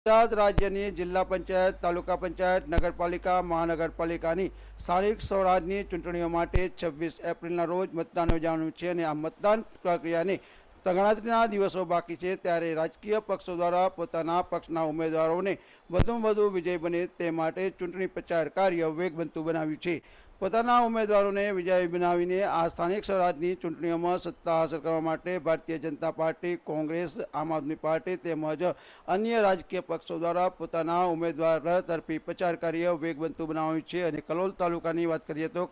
ગુજરાત રાજ્યની જિલ્લા પંચાયત, તાલુકા પંચાયત, નગરપાલિકા, મહાનગરપાલિકાની સ્થાનિક સ્વરાજની ચૂંટણીઓ માટે 26 એપ્રિલના રોજ મતદાન યોજાવાનું છે અને આ મતદાન પ્રક્રિયાને ગણતરીના દિવસો બાકી છે ત્યારે રાજકીય પક્ષો દ્વારા પોતાના પક્ષના ઉમેદવારોને વધુમાં વધુ વિજય બને તે માટે ચૂંટણી પ્રચાર કાર્ય વેગવંતુ બનાવ્યું છે। પોતાના ઉમેદવારોને વિજયી બનાવીને આ સ્થાનિક સ્વરાજની ચૂંટણીઓમાં સત્તા હાંસલ કરવા માટે ભારતીય જનતા પાર્ટી, કોંગ્રેસ, આમ આદમી પાર્ટી તેમજ અન્ય રાજકીય પક્ષો દ્વારા પોતાના ઉમેદવાર તરફી પ્રચાર કાર્ય વેગવંતુ બનાવ્યું છે। અને કલોલ તાલુકાની વાત કરીએ તો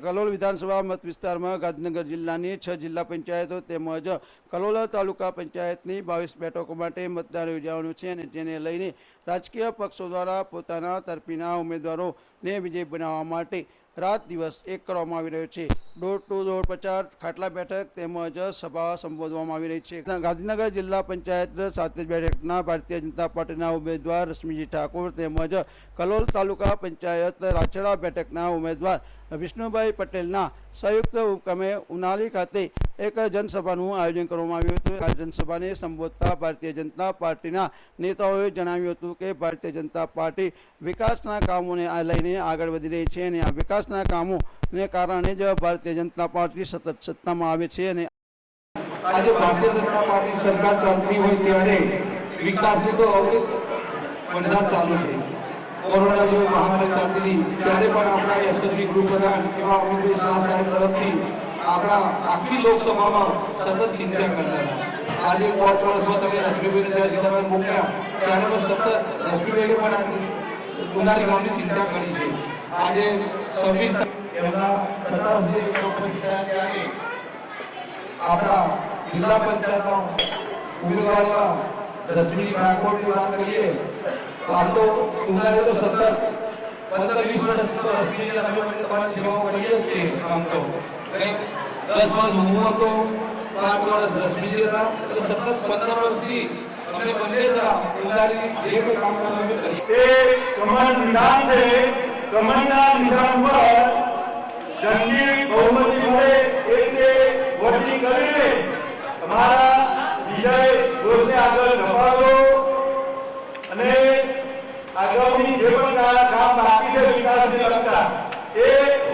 કલોલ વિધાનસભા મત વિસ્તારમાં ગાંધીનગર જિલ્લાની 6 જિલ્લા પંચાયતો તેમજ કલોલ તાલુકા પંચાયતની 22 બેઠકો માટે મતદાન યોજાવાનું છે અને જેને લઈને રાજકીય પક્ષો દ્વારા પોતાના તરફીના ઉમેદવારોને વિજય બનાવવા માટે રાત દિવસ એક કરવામાં આવી રહ્યો છે। ડોર ટુ ડોર પ્રચાર, ખાટલા બેઠક તેમજ સભા સંબોધવામાં આવી રહી છે। ગાંધીનગર જિલ્લા પંચાયત 7 બેઠકના ભારતીય જનતા પાર્ટીના ઉમેદવાર રશ્મિજી ઠાકોર તેમજ કલોલ તાલુકા પંચાયત રાચડા બેઠકના ઉમેદવાર વિષ્ણુભાઈ પટેલના સંયુક્ત ઉપક્રમે ઉનાલી ખાતે એક જનસભાનું આયોજન કરવામાં આવ્યું હતું। આ જનસભાને સંબોધતા ભારતીય જનતા પાર્ટીના નેતાઓએ જણાવ્યું હતું કે ભારતીય જનતા પાર્ટી વિકાસના કામોને લઈને આગળ વધી રહી છે અને આ વિકાસના કામોને કારણે જ ભારતીય જનતા પાર્ટી સતત સત્તામાં આવે છે। અને આજે ભારતીય જનતા પાર્ટી સરકાર ચાલતી હોય ત્યારે વિકાસની તો વંજાર ચાલુ છે। કોરોના જેવી મહામારી ચાલતી હતી ત્યારે પણ આપણા યશસ્વી ગૃહપ્રધાન એવા અમિતભાઈ શાહ સાહેબ તરફથી આપણા આખી લોકસભામાં સતત ચિંતા કરતા હતા। આજે 5 વર્ષમાં તમે રશ્મિભાઈને જ્યારે જીતાભાઈ મોકલ્યા ત્યારે પણ સતત રશ્મિભાઈએ પણ ઉનાળી ગામની ચિંતા કરી છે। આજે 26 એમના 50 આપણા જિલ્લા પંચાયતના ઉમેદવારમાં રશ્મિ ઠાકોરની વાત કરીએ આમ તો ઉનાળી તો સતત 15-20 વર્ષથી તો રશ્મિની અમે તમારી સેવાઓ કરીએ જ છીએ। આમ તો 10 વર્ષ હું હતો, 5 વર્ષ રશ્મિજી હતા, તો સતત 15 વર્ષથી અમે બંને જણા ઉનાળી જે કોઈ કામ અમે કરીએ। એ કમળ નિશાન છે, કમળના નિશાન પર જંગી બહુમતી મળે એ રીતે વોટિંગ કરીને તમારા વિજય ઘોષને આગળ ધપાવો અને આગામી જે પણ કામ બાકી છે વિકાસને લગતા એ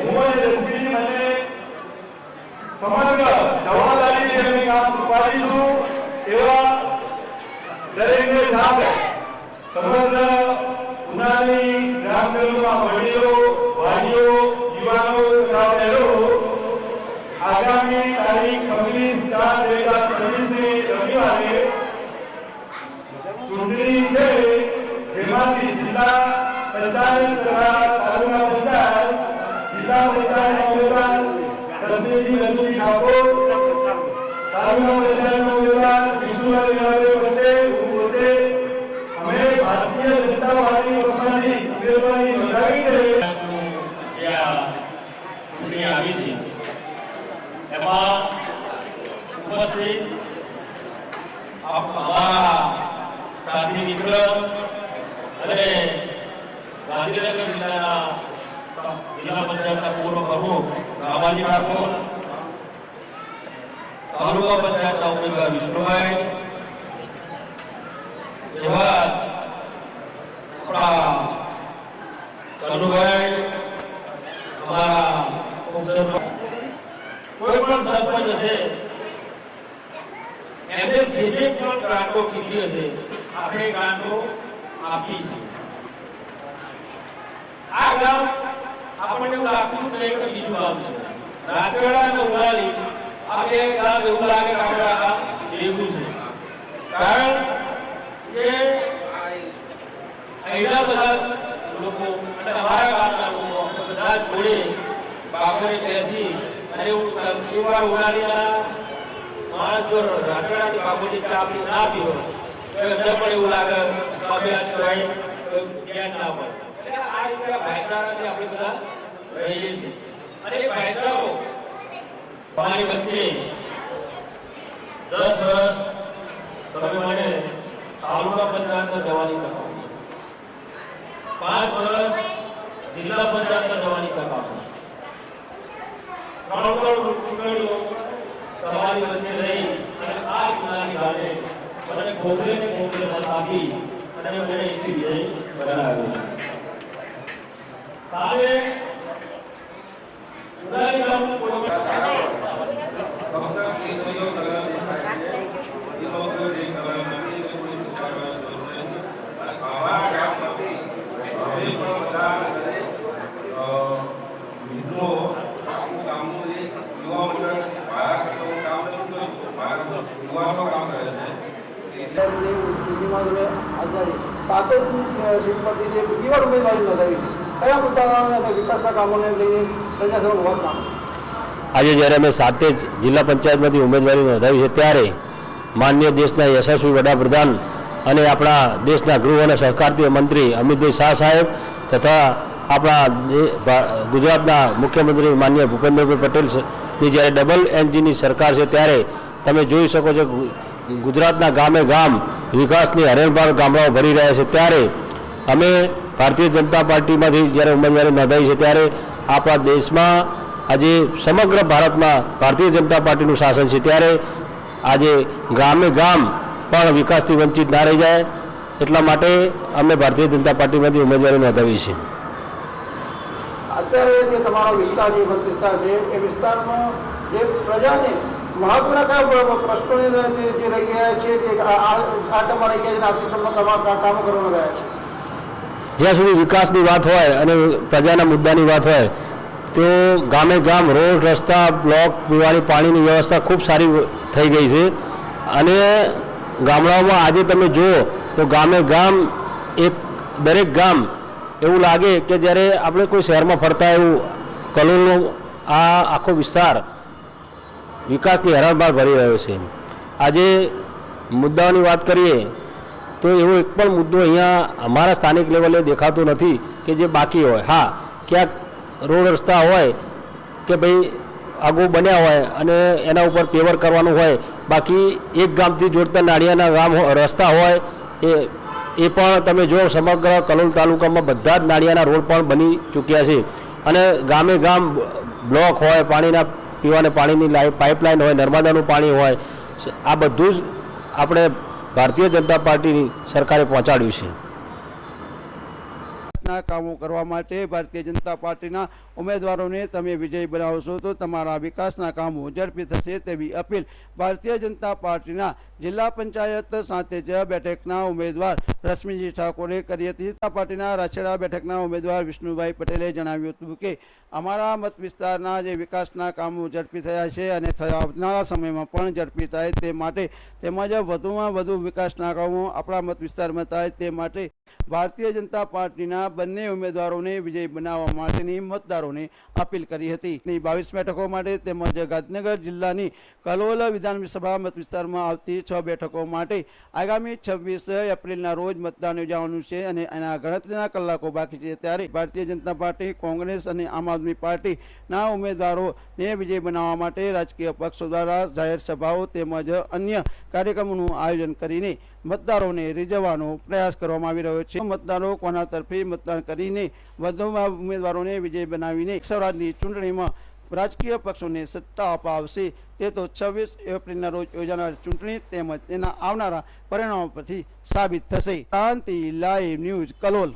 હું અને રશ્મિજી મને સમગ્ર જવાબદારી એમની કામ ઉપાડીશું એવા દરેકને સાથે સમગ્ર ઉનાળી ગ્રામજનોમાં વડીલો, ભાઈઓ, યુવાનો તથા બહેનો આગામી તારીખ 26/4/2026 રવિવારે ચૂંટણી છે જેમાંથી જિલ્લા પંચાયત તથા તાલુકા પંચાયત, જિલ્લા પંચાયતના ઉમેદવાર રશ્મિજી લક્ષ્મી ઠાકોર, તાલુકા પંચાયતના ઉમેદવાર વિષ્ણુભાઈ પટેલ, હું પોતે અમે ભારતીય જનતા પાર્ટી પક્ષની ઉમેદવારી નોંધાવી છે। ચૂંટણી આવી છે એમાં ઉપસ્થિત અમારા સાથી મિત્ર અને ગાંધીનગર જિલ્લા પંચાયતના પૂર્વ પ્રમુખ રામાજી ઠાકોર, તાલુકા પંચાયતના ઉમેદવાર વિષ્ણુભાઈ, એવા આપણા કનુભાઈ, અમારા કોઈ પણ સરપંચ હશે એમને જે પણ ગ્રાન્ટો કીધી હશે આપણે ગ્રાન્ટો આપી છે। આ ગામ આપણને એવું લાગતું નહીં કે બીજું ગામ છે। રાચડા અને ઉનાળી આ બે ગામ એવું લાગે કે આપણા ગામ એવું છે, કારણ કે અહીંના બધા લોકો અને અમારા ગામના લોકો બધા જોડે બાપરે બેસી અને એવું ઉનાળીના માણસ જો રાચડાની બાપુની ચા ના પીવો તો એમને પણ એવું લાગે અમે આ ચોઈ જ્ઞાન ના મળે। એટલે આ રીતે ભાઈચારાથી આપણે બધા રહીએ છીએ અને એ ભાઈચારો અમારી વચ્ચે 10 વર્ષ તમે મને તાલુકા પંચાયતમાં જવાની તક આપી, 5 વર્ષ જિલ્લા પંચાયતમાં જવાની તક આપી, 3 ચૂંટણીઓ તમારી વચ્ચે રહી અને આ ચૂંટણી ગામે મને ગોગલે મત આપી અને મને અહીંથી વિજય બનાવ્યો છે. સામે ઉડાલી ગામનું કોઈ સાત જ સીટ પરથી જે કેવા ઉમેદવારી નોંધાવી છે, કયા મુદ્દાઓના વિકાસના કામોને લઈને પ્રજાસભામાં હોવાના? આજે જ્યારે અમે સાતે જ જિલ્લા પંચાયતમાંથી ઉમેદવારી નોંધાવી છે ત્યારે માન્ય દેશના યશસ્વી વડાપ્રધાન અને આપણા દેશના ગૃહ અને સહકારથી મંત્રી અમિતભાઈ શાહ સાહેબ તથા આપણા ગુજરાતના મુખ્યમંત્રી માન્ય ભૂપેન્દ્રભાઈ પટેલની જ્યારે ડબલ એન્જિનની સરકાર છે ત્યારે તમે જોઈ શકો છો ગુજરાતના ગામે ગામ વિકાસની હરેણભાર ગામડાઓ ભરી રહ્યા છે. ત્યારે અમે ભારતીય જનતા પાર્ટીમાંથી જ્યારે ઉમેદવારી નોંધાવી છે ત્યારે આપણા દેશમાં આજે સમગ્ર ભારતમાં ભારતીય જનતા પાર્ટીનું શાસન છે ત્યારે આજે ગામે ગામ પણ વિકાસથી વંચિત ના રહી જાય એટલા માટે અમે ભારતીય જનતા પાર્ટીમાંથી ઉમેદવારી નોંધાવી છે. અત્યારે જે તમારો વિસ્તાર જે મત વિસ્તાર છે એ વિસ્તારમાં જે પ્રજાને મહત્વના કયા પ્રશ્નોને જે રહી ગયા છે કે આ ટર્મમાં રહી ગયા છે, આવતી ટર્મમાં કામો કરવાના રહ્યા છે? જ્યાં સુધી વિકાસની વાત હોય અને પ્રજાના મુદ્દાની વાત હોય તો ગામે ગામ રોડ રસ્તા બ્લોક પીવાની પાણીની વ્યવસ્થા ખૂબ સારી થઈ ગઈ છે અને ગામડાઓમાં આજે તમે જુઓ તો ગામે ગામ એક દરેક ગામ એવું લાગે કે જ્યારે આપણે કોઈ શહેરમાં ફરતા એવું કલોલનો આ આખો વિસ્તાર વિકાસની હરારભાર ભરી રહ્યો છે. આજે મુદ્દાઓની વાત કરીએ તો એવો એક પણ મુદ્દો અહીંયા અમારા સ્થાનિક લેવલે દેખાતો નથી કે જે બાકી હોય. હા, ક્યાંક રોડ રસ્તા હોય કે ભાઈ આગળ બન્યા હોય અને એના ઉપર પેવર કરવાનું હોય, બાકી એક ગામથી જોડતા નાળિયાના ગામ રસ્તા હોય એ પણ તમે જો સમગ્ર કલોલ તાલુકામાં બધા જ નાળિયાના રોડ પણ બની ચૂક્યા છે અને ગામે ગામ બ્લોક હોય, પાણીના પીવાને પાણીની પાઇપલાઇન હોય, નર્મદાનું પાણી હોય, આ બધું જ આપણે ભારતીય જનતા પાર્ટીની સરકારે પહોંચાડ્યું છે. કામો કરવા માટે ભારતીય જનતા પાર્ટીના ઉમેદવારોને તમે વિજય બનાવશો તો તમારા વિકાસના કામો ઝડપી થશે તેવી અપીલ ભારતીય જનતા પાર્ટીના જિલ્લા પંચાયત સાતેજ બેઠકના ઉમેદવાર રશ્મિજી ઠાકોરે કરી હતી. જનતા પાર્ટીના રાછેડા બેઠકના ઉમેદવાર વિષ્ણુભાઈ પટેલે જણાવ્યું હતું કે અમારા મત વિસ્તારના જે વિકાસના કામો ઝડપી થયા છે અને આવનારા સમયમાં પણ ઝડપી થાય તે માટે તેમજ વધુમાં વધુ વિકાસના કામો આપણા મત વિસ્તારમાં થાય તે માટે ભારતીય જનતા પાર્ટીના બંને ઉમેદવારોને વિજય બનાવવા માટેની મતદારોને અપીલ કરી હતી. 22 બેઠકો માટે તેમજ ગાંધીનગર જિલ્લાની કલોલ વિધાનસભા મત વિસ્તારમાં આવતી 6 બેઠકો માટે આગામી 26 એપ્રિલના રોજ મતદાન યોજાવાનું છે અને એના ગણતરીના કલાકો બાકી છે. ત્યારે ભારતીય જનતા પાર્ટી, કોંગ્રેસ અને આમ આદમી પાર્ટીના ઉમેદવારોને વિજય બનાવવા માટે રાજકીય પક્ષો દ્વારા જાહેર સભાઓ તેમજ અન્ય કાર્યક્રમોનું આયોજન કરીને મતદારોને રીઝવવાનો પ્રયાસ કરવામાં આવી રહ્યો છે. મતદારો કોના તરફે મતદાન કરીને વધુમાં ઉમેદવારોને વિજય બનાવીને સ્વરાજની ચૂંટણીમાં રાજકીય પક્ષોને સત્તા અપાવશે તે તો 26 એપ્રિલના રોજ યોજાનાર ચૂંટણી તેમજ તેના આવનારા પરિણામો પરથી સાબિત થશે. ક્રાંતિ લાઈવ ન્યૂઝ, કલોલ.